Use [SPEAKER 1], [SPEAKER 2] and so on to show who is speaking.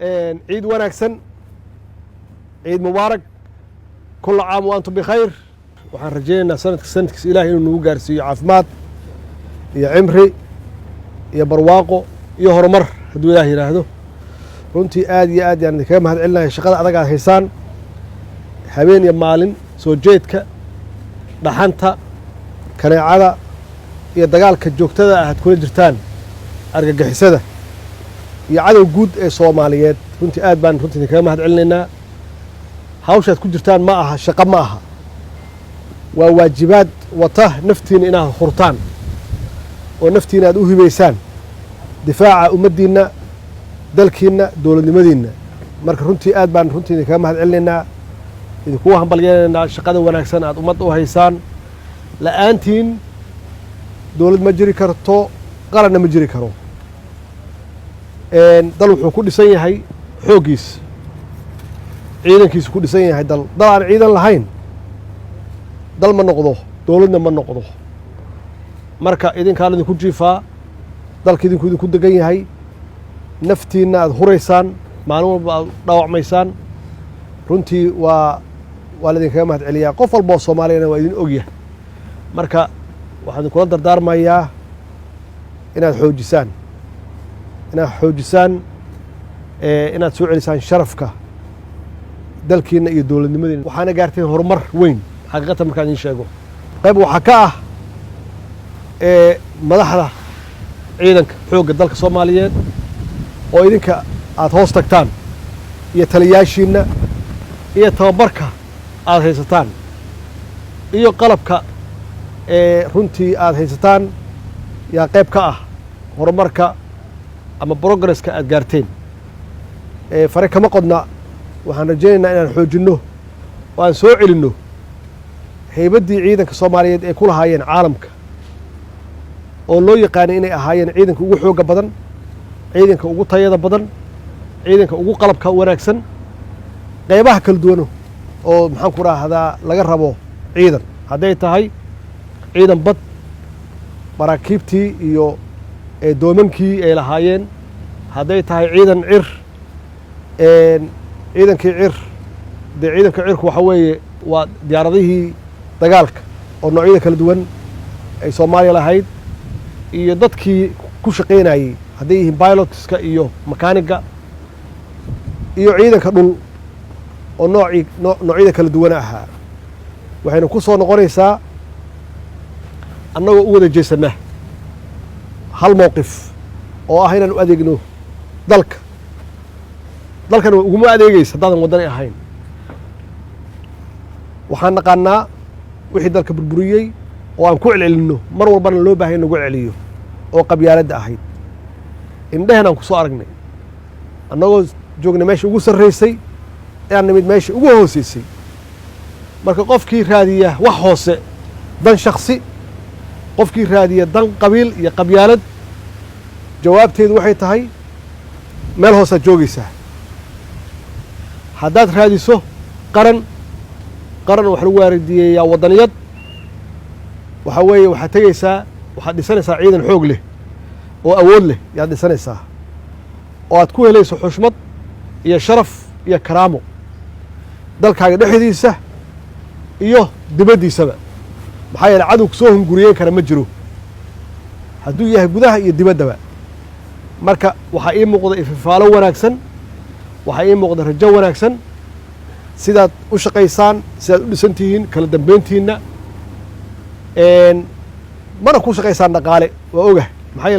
[SPEAKER 1] عيد وناكسن عيد مبارك كل عام وأنتم بخير وحن رجينا سنة كس إلهي إنه جارسي عافمات يا عمري يا برواقو يا هرمر هدو إلهي هذا runtii aad iyo aad yaan kaga mahad celinahay shaqada adag aad haysaan habeen iyo maalin soo jeedka dhaxanta kaneecada iyo dagaalka joogtada ah aad kula jirtaan argagixisada iyo cadow guud ee Soomaaliyeed runtii aad baan runtii kaga mahad celinaynaa hawshaad ku jirtaan ma aha shaqo ma aha waa waajibaad wata naftiina inaad hurtaan oo naftiina aad u hibeysaan difaaca ummaddiina dalkiina dowladnimadiina marka runtii aad baan runtii kaga mahad celinaynaa idinku hambalyeynaa shaqada wanaagsan aad ummadda u haysaan la'aantiin dowlad ma jiri karto qaranna ma jiri karo dal wuxuu ku dhisan yahay xooggiis ciidankiisu ku dhisan yahay dal aan ciidan lahayn dal ma noqdo dowladna ma noqdo marka idinkaan idinku jiifaa dalka idinku degan yahay naftiina aad huraysaan maalin walba aad dhaawacmaysaan runtii waa laidinkaga mahad celiyaa qof walba oo Soomaaliyana waa idin ogyahay marka waxaan kula dardaarmayaa inaad xoojisaan inaad soo celisaan sharafka dalkiina iyo dowladnimadiina waxaana gaarteen horumar weyn xaqiiqatan markaan idin sheego qayb waxaa ka ah madaxda ciidanka xoogga dalka Soomaaliyeed oo idinka aad hoos tagtaan iyo taliyaashiina iyo tababarka aad haysataan iyo qalabka runtii aad haysataan yaa qayb ka ah horumarka ama progresska aad gaarteen fare kama qodna waxaan rajaynaynaa inaan xoojinno oo aan soo celinno haybaddii ciidanka Soomaaliyeed ee ku lahaayeen caalamka oo loo yaqaanay inay ahaayeen ciidanka ugu xoogga badan ciidanka ugu tayada badan ciidanka ugu qalabka wanaagsan qaybaha kala duwan oo maxaan ku raahdaa laga rabo ciidan hadday tahay ciidan bad maraakiibtii iyo doomankii ay lahaayeen hadday tahay ciidan cir ciidankii cir dee ciidanka cirku waxa weeye waa diyaaradihii dagaalka oo noocyada kala duwan ay Soomaaliya lahayd iyo dadkii ku shaqaynayay hadday yihiin pilotska iyo makaaniga iyo ciidanka dhul oo noocyada kala duwan ahaa waxayna ku soo noqonaysaa annagoo u wada jeesanaa hal mowqif oo ah inaan u adeegno dalkan uguma adeegaysa haddaadan waddani ahayn waxaan naqaanaa wixii dalka burburiyey oo aan ku celcelinno mar walbana loo baahay in lagu celiyo oo qabyaaladda ahayd indhaheen aan ku soo aragnay annagoo joogna meesha ugu sarraysay inaan nimid meesha ugu hoosaysay marka qofkii raadiya wax hoose dan shakhsi qofkii raadiya dan qabiil iyo qabyaalad jawaabteedu waxay tahay meel hoosaad joogaysaa haddaad raadiso qaran wax lagu waaridiyeeyaa waddaniyad waxaa weeye waxaad tegaysaa waxaad dhisanaysaa ciidan xoog leh oo awood leh yaad dhisanaysaa oo aad ku helayso xushmad iyo sharaf iyo karaamo dalkaaga dhexdiisa iyo dibaddiisaba maxaa yeelay cadow soo hunguriyeyn kara ma jiro hadduu yahay gudaha iyo dibaddaba marka waxaa ii muuqda ififaalo wanaagsan waxaa ii muuqda rajo wanaagsan sidaad u shaqaysaan sidaad u dhisan tihiin kala dambayntiinna mana ku shaqaysaan dhaqaale waa ogahay